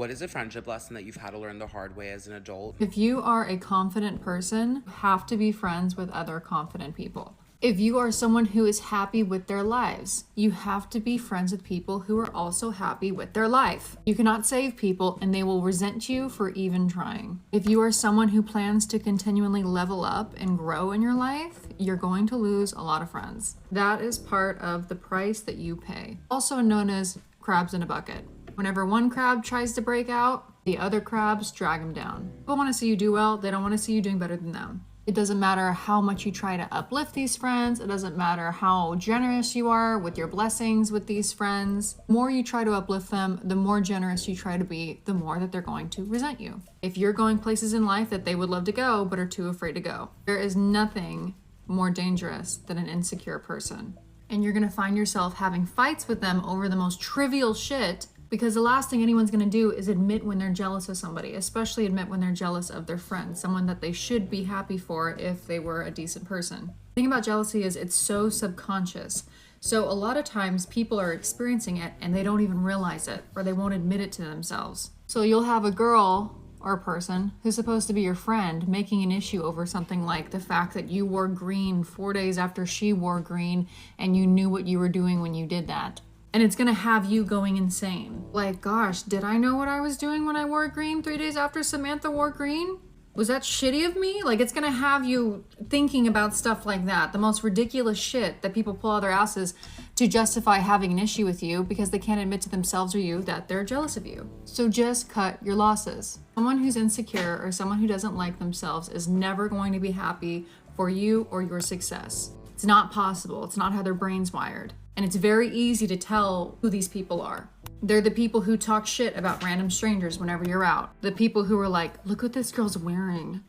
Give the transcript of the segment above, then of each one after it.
What is a friendship lesson that you've had to learn the hard way as an adult? If you are a confident person, you have to be friends with other confident people. If you are someone who is happy with their lives, you have to be friends with people who are also happy with their life. You cannot save people and they will resent you for even trying. If you are someone who plans to continually level up and grow in your life, you're going to lose a lot of friends. That is part of the price that you pay, also known as crabs in a bucket. Whenever one crab tries to break out, the other crabs drag him down. People want to see you do well, they don't want to see you doing better than them. It doesn't matter how much you try to uplift these friends. It doesn't matter how generous you are with your blessings with these friends. The more you try to uplift them, the more generous you try to be, the more that they're going to resent you. If you're going places in life that they would love to go but are too afraid to go, there is nothing more dangerous than an insecure person. And you're going to find yourself having fights with them over the most trivial shit, because the last thing anyone's going to do is admit when they're jealous of somebody, especially admit when they're jealous of their friend, someone that they should be happy for if they were a decent person. The thing about jealousy is it's so subconscious. So a lot of times people are experiencing it and they don't even realize it, or they won't admit it to themselves. So you'll have a girl or a person who's supposed to be your friend making an issue over something like the fact that you wore green 4 days after she wore green and you knew what you were doing when you did that. And it's gonna have you going insane. Like, gosh, did I know what I was doing when I wore green 3 days after Samantha wore green? Was that shitty of me? Like, it's gonna have you thinking about stuff like that. The most ridiculous shit that people pull out their asses to justify having an issue with you because they can't admit to themselves or you that they're jealous of you. So just cut your losses. Someone who's insecure or someone who doesn't like themselves is never going to be happy for you or your success. It's not possible. It's not how their brain's wired. And it's very easy to tell who these people are. They're the people who talk shit about random strangers whenever you're out. The people who are like, look what this girl's wearing.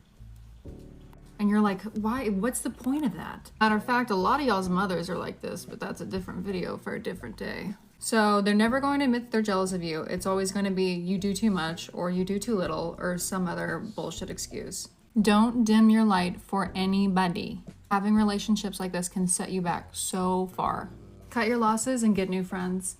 And you're like, why? What's the point of that? Matter of fact, a lot of y'all's mothers are like this, but that's a different video for a different day. So they're never going to admit they're jealous of you. It's always going to be you do too much or you do too little or some other bullshit excuse. Don't dim your light for anybody. Having relationships like this can set you back so far. Cut your losses and get new friends.